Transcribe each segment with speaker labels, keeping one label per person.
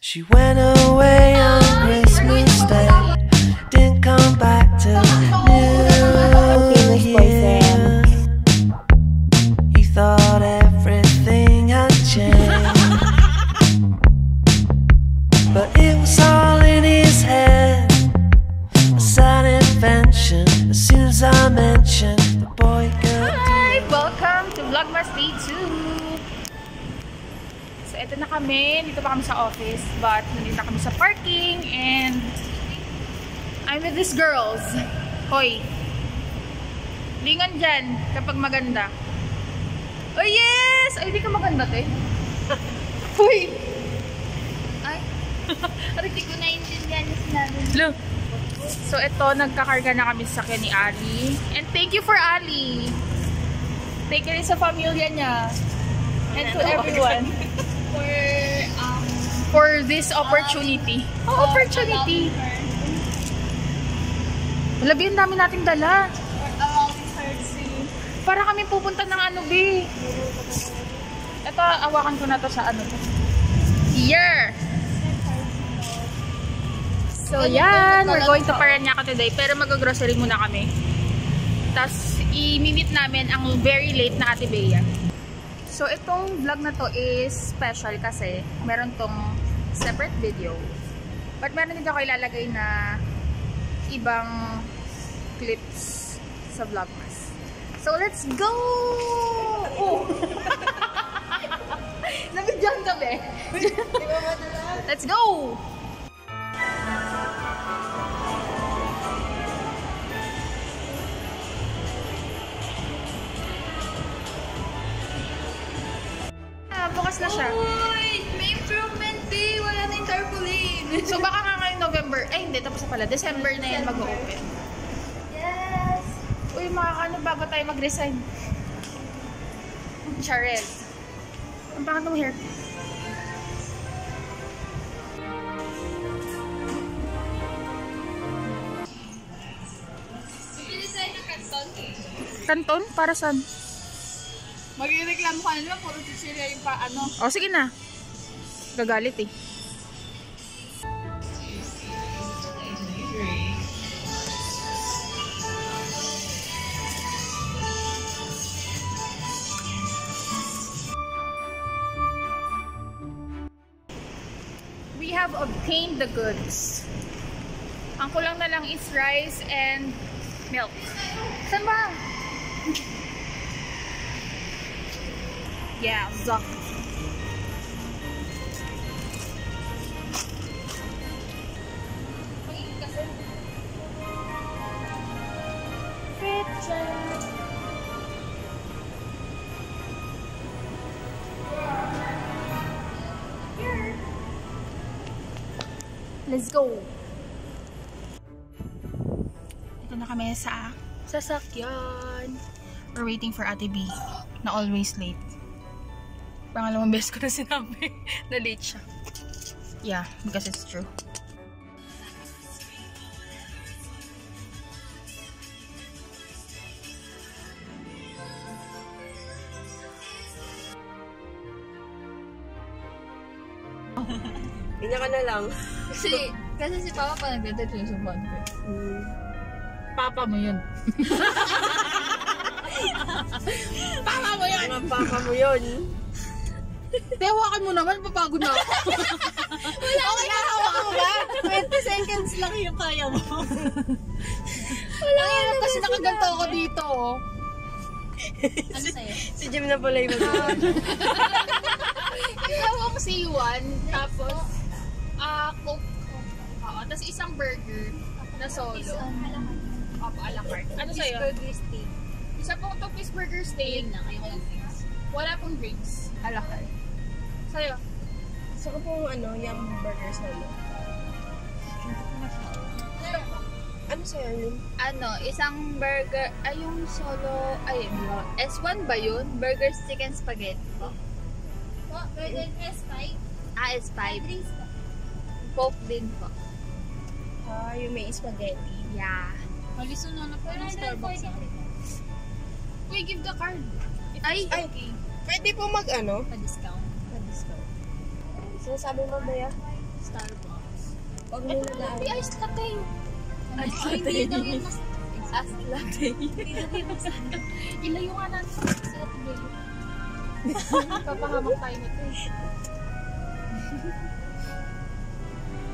Speaker 1: She went away on Christmas Day, didn't come back till New Year. He thought everything had changed, but it was all in his head, a sad invention. As soon as I mentioned the boy girl.
Speaker 2: Hi! Welcome to Vlogmas Day 2. So, ito na kami. Dito pa kami sa office. But, nandito kami sa parking. And, I'm with these girls. Hoy. Lingon dyan kapag maganda. Oh, yes! Ay, di ka maganda, te. Hoy!
Speaker 3: Ay, hindi ko naiintindihan yung sinabi.
Speaker 2: Look. So, ito, nagkakarga na kami sa sakyan ni Ali. And thank you for Ali. Thank you rin sa pamilya niya. And to everyone. For this opportunity. Opportunity. Lagi ang dami nating dala. Para kami pupunta ng ano, B. Ito, awakan ko na to sa ano. Here. So, yan. We're going to Parañaque today. Pero mag-grocery muna kami. Tapos, i-meet namin ang very late na Ate Bea. So, itong vlog na to is special kasi meron tong separate video. But meron din ako ilalagay na ibang clips sa Vlogmas. So, let's go! Oh! Nabidyan kami. Let's go! Bukas na siya.
Speaker 3: Uy! May improvement day! Wala na yung tarpaulin!
Speaker 2: So baka nga ngayong November, ay hindi, tapos na pala. December na yan mag-open.
Speaker 3: Yes!
Speaker 2: Uy, makakano bago tayo mag-resign? Charel. Ang pangat mong hair.
Speaker 3: Pilisay na kanton.
Speaker 2: Kanton? Para saan?
Speaker 3: Mag-reklamo ka na naman, puro sisira yung paano.
Speaker 2: O, sige na. Gagalit eh. We have obtained the goods. Ang kulang na lang is rice and milk. Saan ba? Yeah, zuck. Let's go. Ito na kami sa sasakyan. We're waiting for Ate B na always late. Pangalawang beses ko na sinabi na late siya. Yeah, because it's true.
Speaker 4: Inya ka na lang.
Speaker 3: Kasi si Papa pa nagdadad yung sa bangko.
Speaker 2: Papa mo yun. Papa mo yun!
Speaker 4: Ang papa mo yun.
Speaker 2: Tewakan mo naman, papagod na ako.
Speaker 3: Wala okay,
Speaker 4: Hawak mo ba? 20 seconds lang yung kaya mo.
Speaker 3: Wala
Speaker 2: Ang kasi nakaganto ako dito. Oh.
Speaker 3: Ano sa'yo?
Speaker 4: Si Jim na pala yung
Speaker 2: Ewan ko si Yuan, tapos Coke. Oo, tapos isang burger na solo. Opo, a la carte. Ano sa'yo?
Speaker 3: Burger steak.
Speaker 2: Isa pong 2-piece burger steak.
Speaker 3: Na kayo ng drinks.
Speaker 2: Wala pong drinks. A la carte. Sa'yo?
Speaker 4: Gusto ko pong yum burger solo. Ano sa'yo, Arlene?
Speaker 3: Ano, isang burger, ay yung solo, ay, S1 ba yun? Burger stick and spaghetti po? Po, burger S5? Ah, S5. Coke din po.
Speaker 4: Ah, yung may spaghetti.
Speaker 3: Yeah.
Speaker 2: Maliso na po ng Starbucks. We give the card.
Speaker 3: Ay,
Speaker 4: Pwede po mag-ano?
Speaker 3: pa-discount.
Speaker 4: Pa-discount. Sinasabi mo ba ya?
Speaker 3: Starbucks.
Speaker 4: Pag may nadaan.
Speaker 3: May iced latte.
Speaker 4: Iced
Speaker 3: Ay,
Speaker 4: latte.
Speaker 3: hindi daw yun mas... Iced latte. Hindi daw yun mas...
Speaker 2: Ilayo nga natin sa Ate Bea. Papahamak tayo nito eh.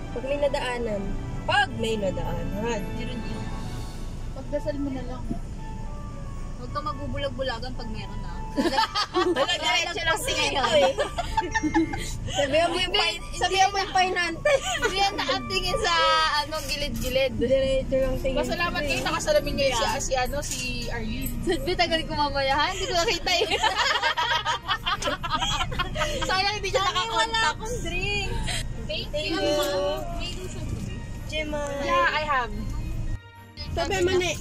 Speaker 4: Pag may nadaanan. Pag may nadaanan.
Speaker 3: Meron yun.
Speaker 2: Pagdasal mo na lang.
Speaker 3: Huwag ka magbubulag-bulagan pag meron na.
Speaker 4: Diretso lang si ngayon. Sabihan mo yung painante.
Speaker 3: Hindi yan nakatingin sa gilid-gilid.
Speaker 4: Diretso lang tingin.
Speaker 2: Masalamat kayo nakasalamin ngayon si Arlene.
Speaker 3: Sabi, tagal ko mamaya ha? Hindi ko nakita eh. Sayang hindi siya nakakontak. Wala akong drink.
Speaker 2: Thank
Speaker 4: Thank
Speaker 2: you.
Speaker 4: you.
Speaker 3: May lusan ko ba?
Speaker 4: Gemma.
Speaker 2: Yeah, I have.
Speaker 4: Sabi mo na.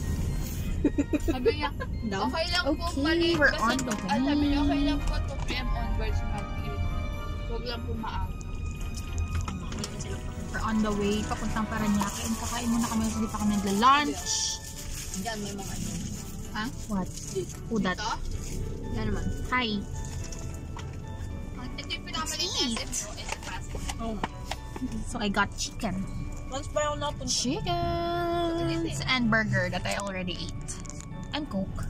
Speaker 3: Sabi niya, okay lang po mali.
Speaker 2: we're on the way.
Speaker 3: Sabi niya, okay lang po 2 p.m. onwards mag-eat. Huwag lang po maaga.
Speaker 2: We're on the way. Papuntang Paranaque. And kakain muna kami kasi di pa kami nagla-lunch.
Speaker 3: Diyan may mga ano.
Speaker 2: Ha? What? Who that?
Speaker 3: Ito?
Speaker 2: Yan naman. Hi.
Speaker 3: Ito yung pinamalit SM ko. SM Pasig.
Speaker 2: So I got chicken.
Speaker 4: Once pa ako napunta.
Speaker 2: Chickens and burger that I already ate. And Coke.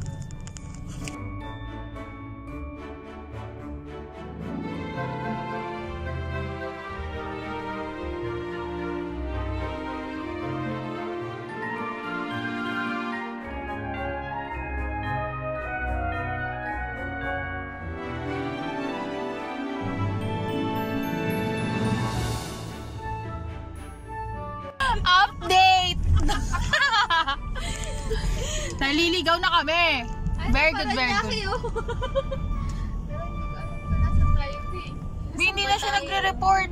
Speaker 2: Update! Naliligaw na kami. Very good, very good.
Speaker 3: Pero hindi ko alam kung nasa tayo eh.
Speaker 2: Hindi na siya nagre-report.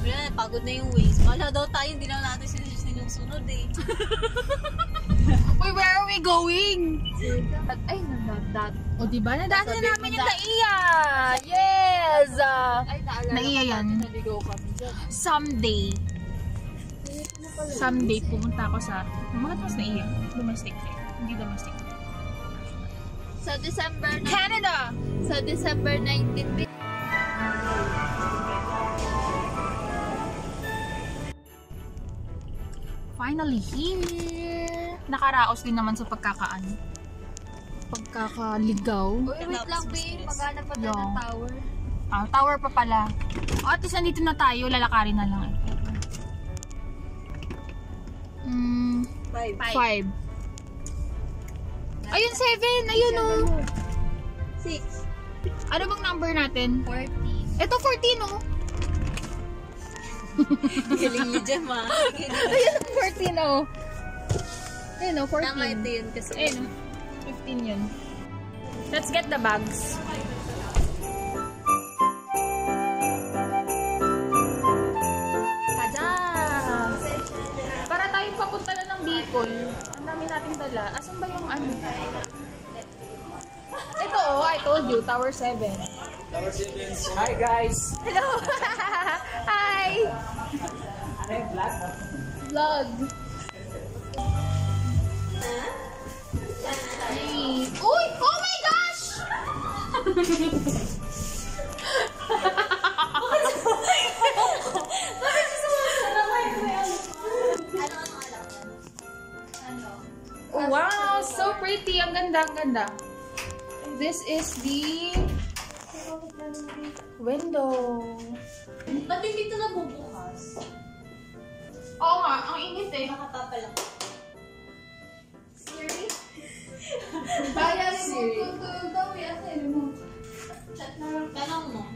Speaker 4: Wala na, pagod na yung ways. Wala daw tayo, hindi lang natin sinusunod eh.
Speaker 2: Uy, where are we going?
Speaker 3: Ay, that.
Speaker 2: O diba, nadaan na namin yung Naiya. Yes!
Speaker 3: Ay, naalala
Speaker 2: Naiya
Speaker 3: ko
Speaker 2: yan.
Speaker 3: natin, naligaw kami dyan.
Speaker 2: Someday, pumunta ako sa mga mas Naiya. Domestic flight. Hindi domestic flight.
Speaker 3: Sa December
Speaker 2: Canada!
Speaker 3: Sa December 19.
Speaker 2: Finally here! Nakaraos din naman sa pagkakaligaw.
Speaker 3: Uy, wait lang, babe. Maghanap pa tayo ng
Speaker 2: Yeah.
Speaker 3: tower.
Speaker 2: Tower pa pala. O, at least nandito na tayo. Lalakarin na lang eh. 5. Ayun, 7. Ayun o.
Speaker 4: 6.
Speaker 2: Ano bang number natin?
Speaker 3: 14.
Speaker 2: Ito, 14 o.
Speaker 4: Galing ni Gemma.
Speaker 2: Ayun, 14 o. Ayun o, 14.
Speaker 4: Tama ito yun kasi.
Speaker 2: Ayun o. 15 yun. Let's get the bags. Tada! Para tayong papunta na ng Bicol. Ang dami nating dala. Asan ba yung ano? Ito oh, I told you, Tower 7.
Speaker 5: Tower 7. Hi guys!
Speaker 2: Hello! Hi!
Speaker 5: Ano yung vlog?
Speaker 2: Vlog. Hey. Uy! Oh my gosh! Oh, wow! So pretty! Ang ganda, ang ganda. This is the window.
Speaker 4: Ba't hindi ito nabubukas?
Speaker 2: Oo nga, ang init eh.
Speaker 4: Nakatapa lang.
Speaker 3: Siri?
Speaker 2: Baya Siri.
Speaker 3: Tutulog daw eh. Asa yung remote?
Speaker 4: Chat na lang. Tanong mo.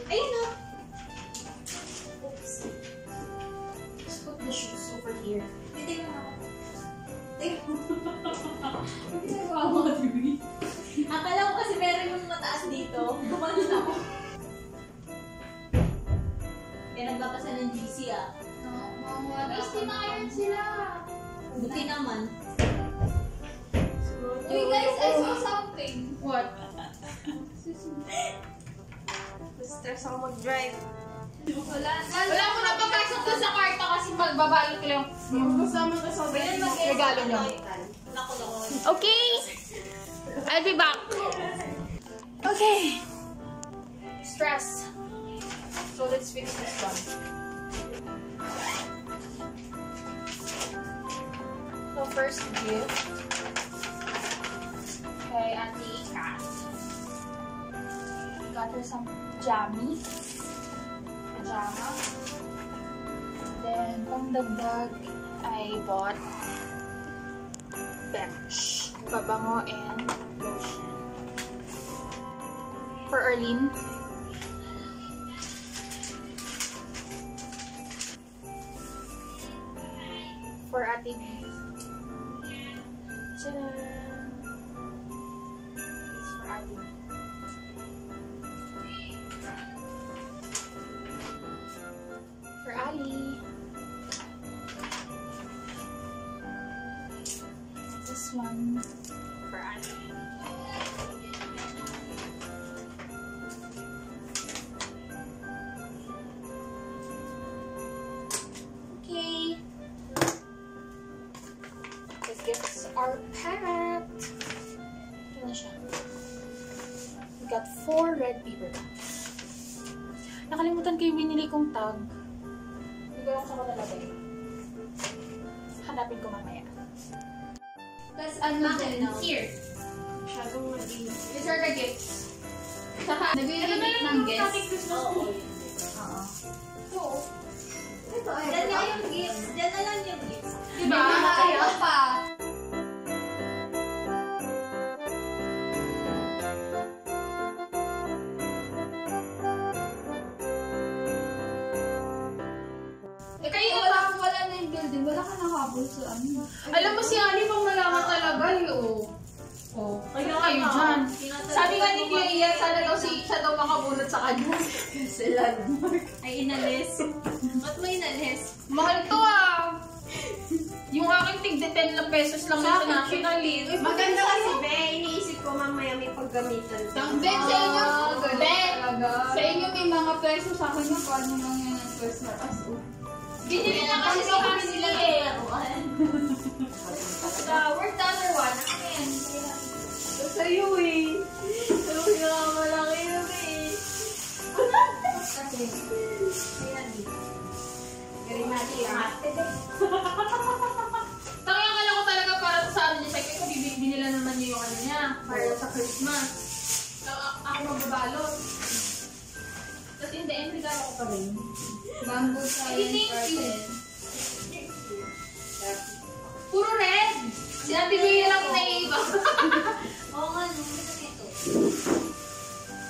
Speaker 4: Ayun na. Oops. Just put the shoes over here. Hindi na ako. Hindi na ako mag-read. Akala ko kasi meron yung mataas dito. Gumanon ako. Kaya nagbabasa ng GC ah.
Speaker 3: Guys, tinayan sila.
Speaker 4: Buti naman.
Speaker 3: Uy guys, I saw something.
Speaker 2: What?
Speaker 4: Stress ako mag-drive.
Speaker 2: Wala mo na papasok doon sa kwarto kasi magbabayot ko lang yung regalo niyo. Okay! I'll be back. Okay. Stress. So let's fix this one. first gift kay Ate Kat. Got her some jammies. Pajama. Then, pangdagdag, I bought bench, pabango, and lotion. For Arlene. For Ate B. Tcharam! It's for Ate B. For Ali. This one for Ali. Okay. The gifts are packed. Ito na siya. We got 4 red paper bags. Nakalimutan ko yung binili kong tag. Hindi ko lang saan ko nalagay. Hanapin ko mamaya.
Speaker 3: Tapos ano din,
Speaker 2: Here.
Speaker 3: masyadong maging...
Speaker 2: These are the gifts. Saka,
Speaker 3: Nag-i-limit ng guests.
Speaker 2: Oo. So,
Speaker 3: Ito, yan nga yung gifts. Yan na lang yung gifts.
Speaker 2: diba?
Speaker 3: Ayaw pa.
Speaker 2: Kayo
Speaker 3: Wala na yung building. Wala ka nakahabol sa ano.
Speaker 2: alam mo si Ali pang malaman talaga eh, oh. Oh, kayo dyan. Sabi nga ni Clea, sana daw siya daw makabunot sa kanya.
Speaker 3: Kasi landmark. Ay, inalis. Ba't mo inalis?
Speaker 2: Mahal to ah. Yung aking tig-10 lang pesos lang sa national eh.
Speaker 3: Maganda kasi, be. Iniisip ko mamaya may paggamitan.
Speaker 2: Ben, sa inyo, Ben,
Speaker 3: Sa inyo may mga peso, sa akin yung paano lang yan ang first na aso.
Speaker 2: binili na kasi si Cassie eh.
Speaker 3: Where's the other one? Ano yan? Sa'yo eh. Sa'yo pinakamalaki yun eh. Kasi, ayan eh. Galing natin ah.
Speaker 2: Tangyan ko talaga para sa ano niya. Sabi ko, binila naman niya yung ano niya. Para sa Christmas. Ako magbabalot. Tapos in the end, regalo ko pa rin.
Speaker 3: Bamboo science
Speaker 2: Thank you.
Speaker 3: carpet.
Speaker 2: Puro red! Sinabi ko yun lang naiiba.
Speaker 3: Oo nga, no. Ito nito.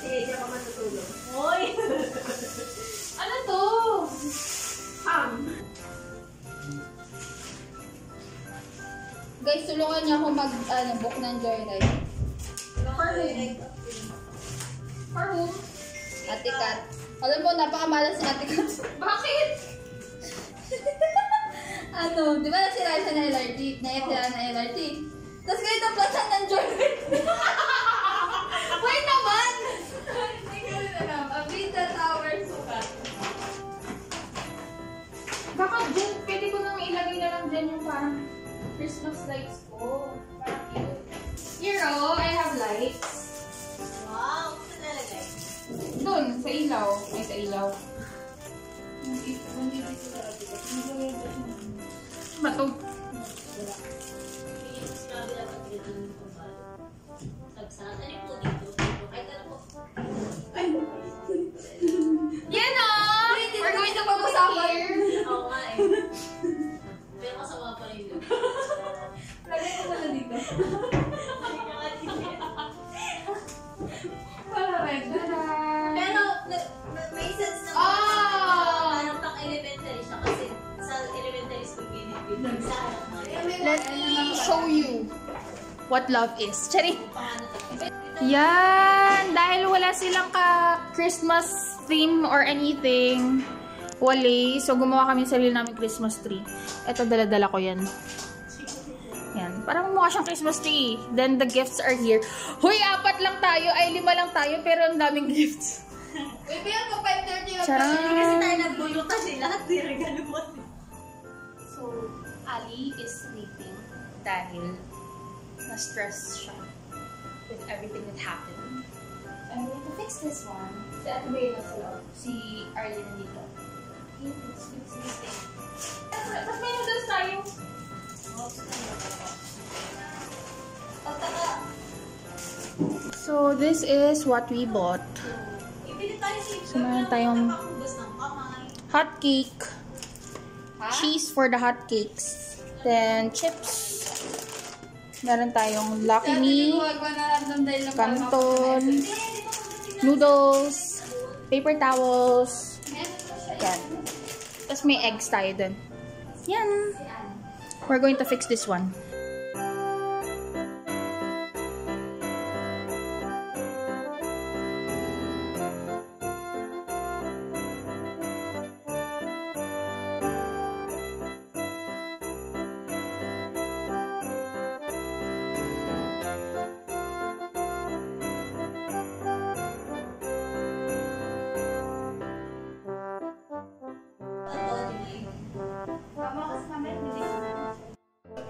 Speaker 3: Sige, diyan ka matutulog. Hoy!
Speaker 2: Ano to?
Speaker 3: Ham! Guys, tulungan niyo ako mag-book ng joyride.
Speaker 2: For whom?
Speaker 3: Ate Kat. Alam mo, napakamalas si Ate Kat.
Speaker 2: Bakit?
Speaker 3: Ano, di ba nasira siya na LRT? Naisira na LRT. Tapos ngayon naplasan ng joyride.
Speaker 2: Wait naman!
Speaker 3: Hindi ko rin alam. Avita Tower sukat.
Speaker 2: Baka dyan, pwede ko nang ilagay na lang dyan yung parang Christmas lights ko. Parang cute. Here oh, I have lights.
Speaker 3: Wow, gusto nalagay.
Speaker 2: Doon, sa ilaw. Ay, sa ilaw. Bato. Yan oh! We're going to pag-usapan here.
Speaker 3: Oo nga eh. Pero masama pa rin yun.
Speaker 2: Lagay ko pala dito. Para red.
Speaker 3: Pero may sense na parang pang elementary siya kasi sa elementary school binibig sa
Speaker 2: Let me show you what love is. Charing! Yan! Dahil wala silang ka-Christmas theme or anything, wale, so gumawa kami sarili namin Christmas tree. Ito, dala-dala ko yan. Yan. Parang mukha siyang Christmas tree. Then, the gifts are here. Hoy, 4 lang tayo. Ay, 5 lang tayo. Pero ang daming gifts.
Speaker 3: Uy, pero ko 5:30 lang
Speaker 2: Charot!
Speaker 3: kasi tayo nagbulot kasi lahat regalo mo.
Speaker 2: So, Ali is sleeping dahil na-stress siya with everything that happened. I'm going to fix this one. Si Ate Bea na sa loob. Si Arlene nandito. Okay, fix this thing. Tapos may noodles tayo. So, this is what we bought. So, meron tayong hot cake, cheese for the hot cakes, then chips. Meron tayong Lucky Me, canton, noodles, paper towels. Yan. Tapos may eggs tayo dun. Yan. We're going to fix this one.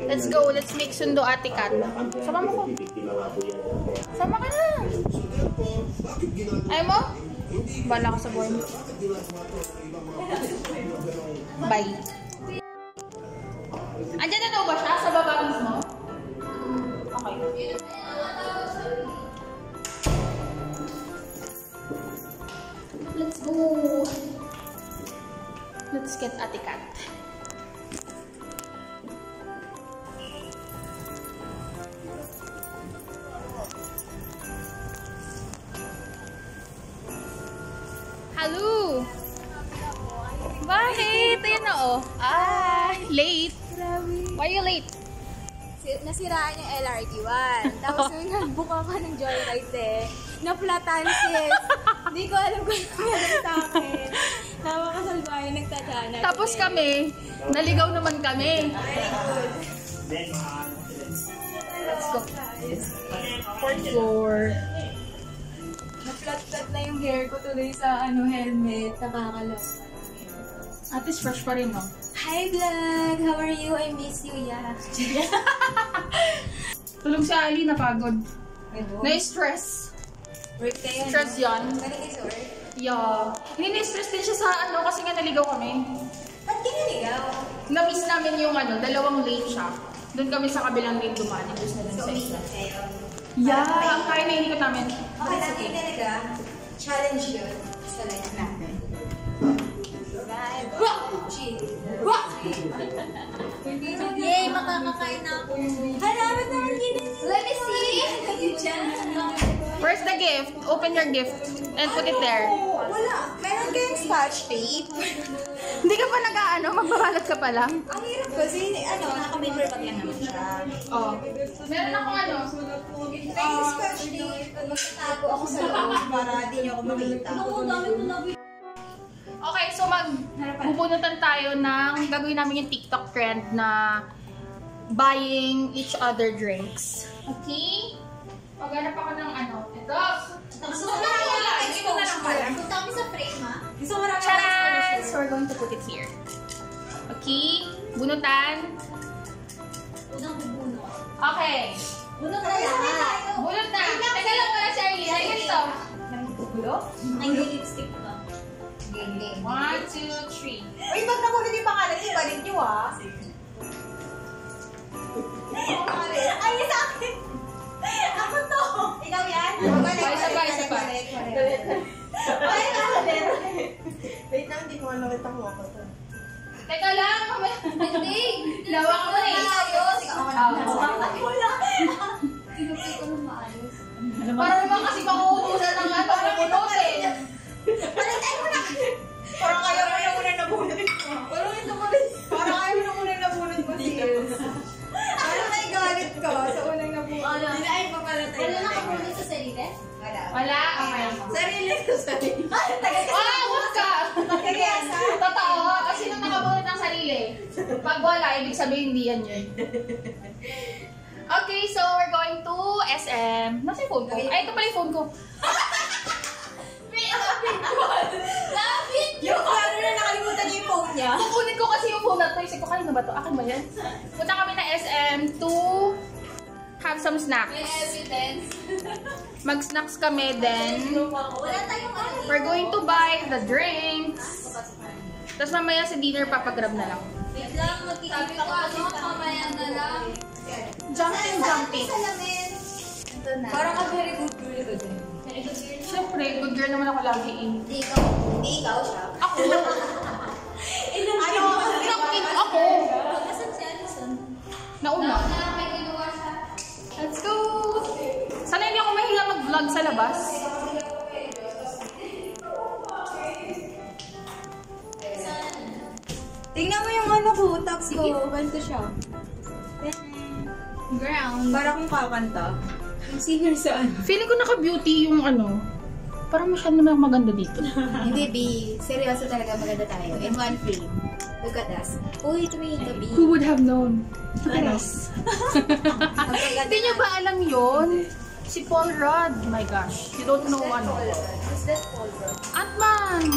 Speaker 2: Let's go. Let's make sundo, Ate Kat. Sama mo ko. Sama ka na. Ayaw mo? Bala ka sa buhay mo. Bye. Andyan na daw ba siya? Sa baba mismo? Okay. Let's go. Let's get Ate Kat. Hello! Bakit? Ayan na oh. Late. Why are you late?
Speaker 3: Nasiraan yung LRT1. Tapos nung nag-book ako ng Joyride eh, naplatan sis. Hindi ko alam kung ano sa akin. Napakasalbayo nagtatana.
Speaker 2: Tapos kami, naligaw naman kami. Let's go. Fourth floor.
Speaker 3: Na-flat-flat na yung hair ko tuloy sa helmet. Nakakalok.
Speaker 2: At least fresh pa rin, no?
Speaker 3: Hi vlog! How are you? I miss you, yeah.
Speaker 2: Tulog si Ali, napagod. Na-stress.
Speaker 3: Work kayo,
Speaker 2: Stress yan.
Speaker 3: Galing is work?
Speaker 2: Yeah. Hindi na-stress din siya sa kasi nga naligaw kami.
Speaker 3: Ba't kinaligaw?
Speaker 2: Na-miss namin yung dalawang late siya. Doon kami sa kabilang lane dumaan. Gusto na
Speaker 3: So,
Speaker 2: sa
Speaker 3: umiikot
Speaker 2: isa.
Speaker 3: kayo?
Speaker 2: Yeah, ang kaya na inikot namin.
Speaker 3: Okay, natin talaga. Challenge yun sa life natin. Yay! Makakakain na ako. Halamat naman ginagawa. Let me see!
Speaker 2: Where's the gift? Open your gift and put it there.
Speaker 3: Wala. Meron kayong scotch tape.
Speaker 2: Hindi ka pa magbabalot ka pa lang.
Speaker 3: Ang hirap kasi, naka-paper bag lang naman siya.
Speaker 2: Oh. Meron akong
Speaker 3: May scotch tape. Magtatago ako sa loob para di niyo ako makita.
Speaker 2: Okay, so pupunutan tayo ng gagawin namin yung TikTok trend na buying each other drinks. Okay? Paghanap ako ng ito.
Speaker 3: Gusto mo na exposure. Punta kami sa frame, ha? Gusto mo na
Speaker 2: Charan! So we're going to put it here. Okay? Bunutan.
Speaker 3: Unang bubunot.
Speaker 2: Okay.
Speaker 3: Bunot na lahat.
Speaker 2: Bunot na. Teka lang pala, Charlie. Ay, ganito.
Speaker 3: Nag-lipstick pa.
Speaker 2: 1, 2, 3.
Speaker 3: Uy, pag nakulit yung pangalan, ibalik nyo, ha? Ay, sa akin! Ako to! Ikaw yan?
Speaker 2: Sabay.
Speaker 3: Ay, nakulit!
Speaker 6: Wait lang, hindi ko nakita mo ako to.
Speaker 2: Teka lang.
Speaker 3: Hindi!
Speaker 2: Lawak mo eh.
Speaker 3: Ayos! Wala!
Speaker 4: Tinupay ko ng maayos.
Speaker 2: Para naman kasi makuutusan ng bunot eh.
Speaker 3: Palitan mo na! Parang ayaw mo na muna nabunod mo. Parang ayaw mo na muna nabunod mo, sis. Parang naigalit ka sa unang nabunod. Hindi na ay papalatay.
Speaker 4: Wala nakapunod sa sarili?
Speaker 2: Wala? Okay.
Speaker 3: Sarili ko sarili.
Speaker 2: Huwag ka!
Speaker 3: Tagayasa?
Speaker 2: Totoo. Kasi nung nakabunot ng sarili. Pag wala, ibig sabihin hindi yan yun. Okay, so we're going to SM. Nasa yung phone ko? Ay, ito pala yung phone ko.
Speaker 3: Yung ano na nakalimutan niyo yung phone niya.
Speaker 2: Kukunin ko kasi yung phone na to. Isip ko, kanina ba to? Akin ba yan? Punta kami na SM to have some snacks.
Speaker 4: May evidence.
Speaker 2: Mag-snacks kami, then
Speaker 3: Wala tayong ano.
Speaker 2: we're going to buy the drinks. Tapos mamaya sa dinner, papagrab na lang.
Speaker 3: Wait lang, magkikita ko
Speaker 4: Mamaya na lang.
Speaker 2: Jumping.
Speaker 3: Salamin. Ito na.
Speaker 4: Parang ka very good girl ka din.
Speaker 2: Siyempre, good girl naman ako lagi eh.
Speaker 3: Hindi ikaw siya.
Speaker 2: Ako?
Speaker 4: Ano?
Speaker 2: Ako?
Speaker 3: Nasaan si Alison?
Speaker 2: Nauna.
Speaker 3: May ginawa siya.
Speaker 2: Let's go! Sana hindi ako mahiya mag-vlog sa labas.
Speaker 4: Tingnan mo yung ano ko, tax ko. Ganito siya.
Speaker 3: Ground.
Speaker 4: Para kung kakanta. Yung singer saan?
Speaker 2: Feeling ko naka-beauty yung ano. Parang masyado naman maganda dito.
Speaker 3: Hindi, B. Seryoso talaga, maganda tayo. In one frame. Look at us. Uy, tumingin ka, B.
Speaker 2: Who would have known?
Speaker 3: Anos.
Speaker 2: Hindi nyo ba alam yon? Si Paul Rudd. My gosh. You don't know ano.
Speaker 3: Who's that Paul Rudd?
Speaker 2: Ant-Man!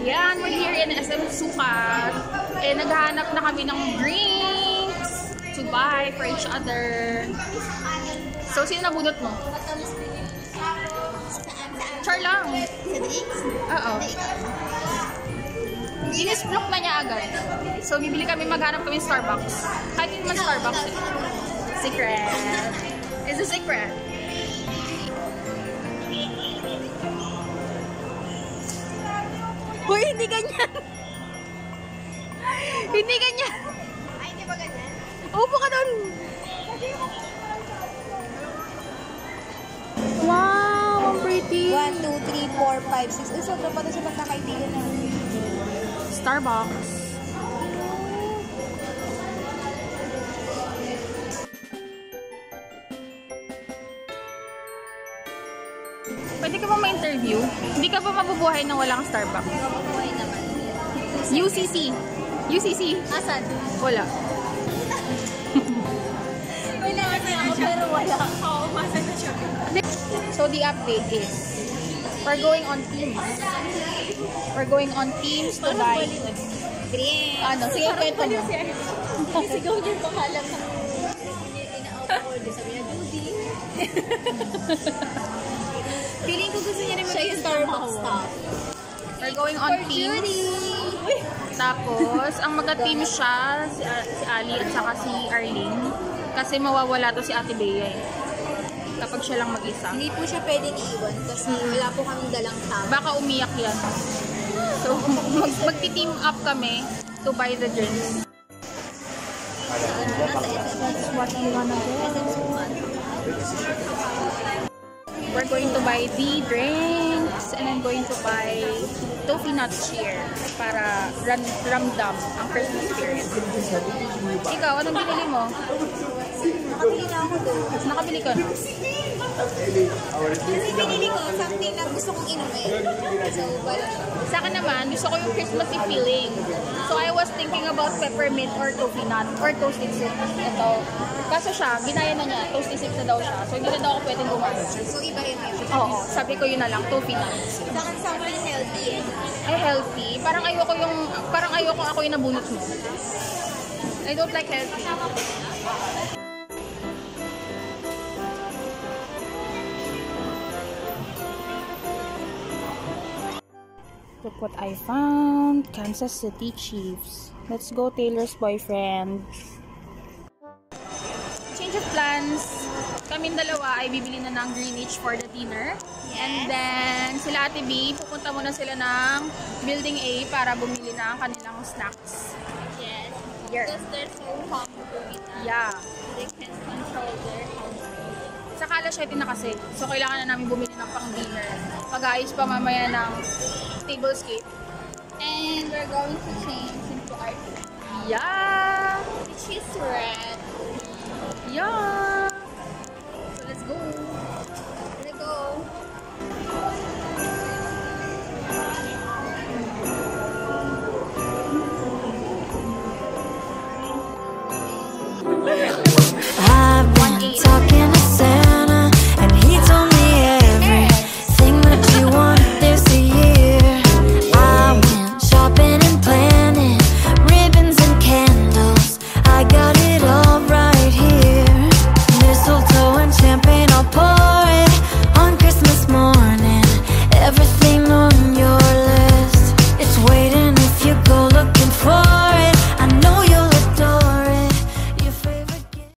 Speaker 2: Yan, we're here in SM Sukat. Eh, naghahanap na kami ng drinks to buy for each other. So, sino nabudot mo? Char lang. Oo. Inisblock na niya agad. So, bibili kami, maghanap kami Starbucks. Kahit hindi naman Starbucks eh. Secret. It's a secret. Uy, hindi ganyan. Hindi ganyan.
Speaker 3: Ay, hindi ba ganyan?
Speaker 2: Upo ka doon. Wow, ang pretty.
Speaker 3: 1, 2, 3, 4, 5, 6. Uy, sobra pa doon sa pagkakaibigan natin.
Speaker 2: Starbucks. Pwede ka ba ma-interview? Hindi ka ba mabubuhay na walang Starbucks?
Speaker 3: Buhay naman.
Speaker 2: UCC. UCC.
Speaker 3: Asan?
Speaker 2: Wala.
Speaker 3: May nakasay ako pero wala.
Speaker 4: Oo, masa na siya.
Speaker 2: So the update is, we're going on Teams. We're going on Teams to buy.
Speaker 3: Green.
Speaker 2: Ano? Sige, kwento mo.
Speaker 3: Sigaw niya yung pangalan ng ina-upload. Sabi niya, Judy. Feeling ko gusto niya rin mag Starbucks stop.
Speaker 2: We're going on Teams. Tapos, ang mag-team siya, si Ali at saka si Arlene. Kasi mawawala to si Ate Bea eh. Kapag siya lang mag-isa.
Speaker 3: Hindi po siya pwedeng iwan kasi wala po kaming dalang tama.
Speaker 2: Baka umiyak yan. So, magti-team up kami to buy the drinks.
Speaker 3: That's what you wanna do.
Speaker 2: We're going to buy the drinks and I'm going to buy toffee nut cheer para ramdam ang Christmas spirit. Ikaw, anong binili mo?
Speaker 3: Nakabili na ako doon.
Speaker 2: Nakabili ka?
Speaker 3: Kasi binili ko something na gusto kong inumin. So, wala siya.
Speaker 2: Sa akin naman, gusto ko yung Christmassy feeling. So, I was thinking about peppermint or toffee nut or toasted silk. Ito. Kaso siya, ginaya na niya. Toasted silk na daw siya. So, hindi na daw ako pwedeng gumamit.
Speaker 3: So, iba-iba yun.
Speaker 2: Oo. Sabi ko yun na lang, toffee nut.
Speaker 3: Sa akin, something healthy eh.
Speaker 2: Ay, healthy. Parang ayoko ako yung nabunot mo. I don't like healthy. Look what I found. Kansas City Chiefs. Let's go, Taylor's boyfriend. Change of plans. Kaming dalawa ay bibili na ng Greenwich for the dinner.
Speaker 3: Yes.
Speaker 2: And then, sila Ate B, pupunta muna sila ng Building A para bumili ng kanilang snacks.
Speaker 3: Yes.
Speaker 2: Here.
Speaker 3: Because they're so hungry now.
Speaker 2: Yeah.
Speaker 3: They can't control their hunger.
Speaker 2: Sa alas 7 na kasi. So, kailangan na namin bumili ng pang-dinner. Pag-ayos pa mamaya ng tablescape.
Speaker 3: And we're going to change into our
Speaker 2: Yeah!
Speaker 3: which is red.
Speaker 2: Yeah!